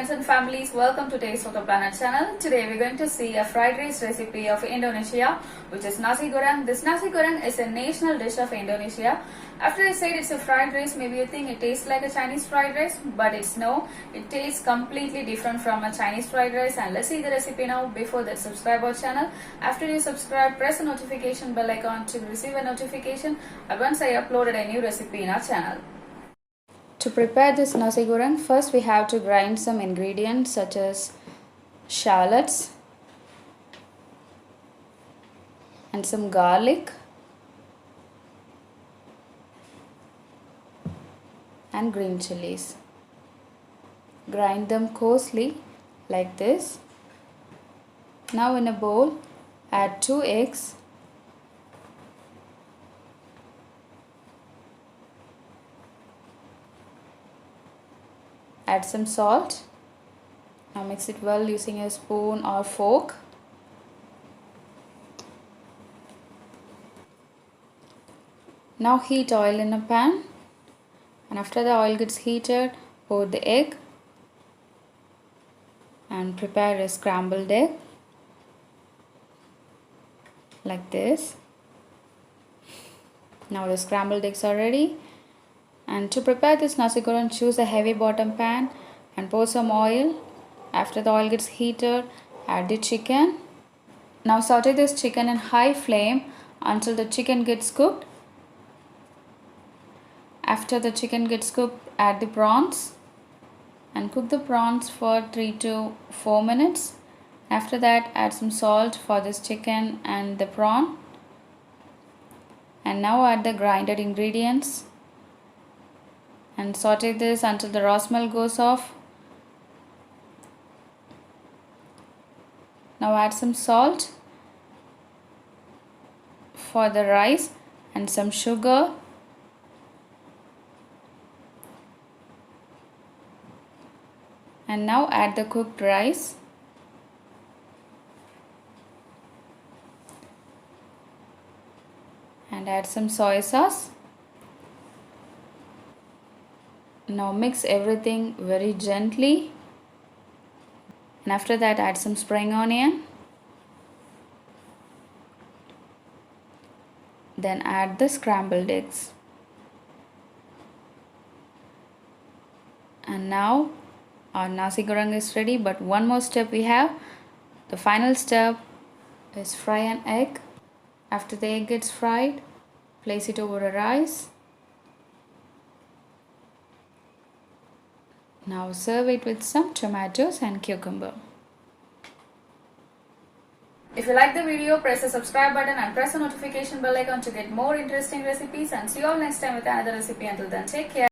friends and families, welcome to Taste of the Planet channel. Today we're going to see a fried rice recipe of Indonesia, which is Nasi Goreng. This Nasi Goreng is a national dish of Indonesia. After I said it's a fried rice, maybe you think it tastes like a Chinese fried rice, but it's no. It tastes completely different from a Chinese fried rice. And let's see the recipe now. Before that, subscribe our channel. After you subscribe, press the notification bell icon to receive a notification once I uploaded a new recipe in our channel. To prepare this Nasi Goreng, first we have to grind some ingredients such as shallots and some garlic and green chilies. Grind them coarsely like this. Now in a bowl, add 2 eggs, add some salt. Now mix it well using a spoon or fork. Now heat oil in a pan, and after the oil gets heated, pour the egg and prepare a scrambled egg like this. Now the scrambled eggs are ready. And to prepare this Nasi Goreng, choose a heavy bottom pan and pour some oil. After the oil gets heated, add the chicken. Now saute this chicken in high flame until the chicken gets cooked. After the chicken gets cooked, add the prawns and cook the prawns for 3 to 4 minutes. After that, add some salt for this chicken and the prawn. And now add the grinded ingredients and saute this until the raw smell goes off. Now add some salt for the rice and some sugar. And now add the cooked rice. And add some soy sauce. Now mix everything very gently, and after that add some spring onion. Then add the scrambled eggs. And now our Nasi Goreng is ready, but one more step we have. The final step is fry an egg. After the egg gets fried, place it over the rice. Now serve it with some tomatoes and cucumber. If you like the video, press the subscribe button and press the notification bell icon to get more interesting recipes, and see you all next time with another recipe. Until then, take care.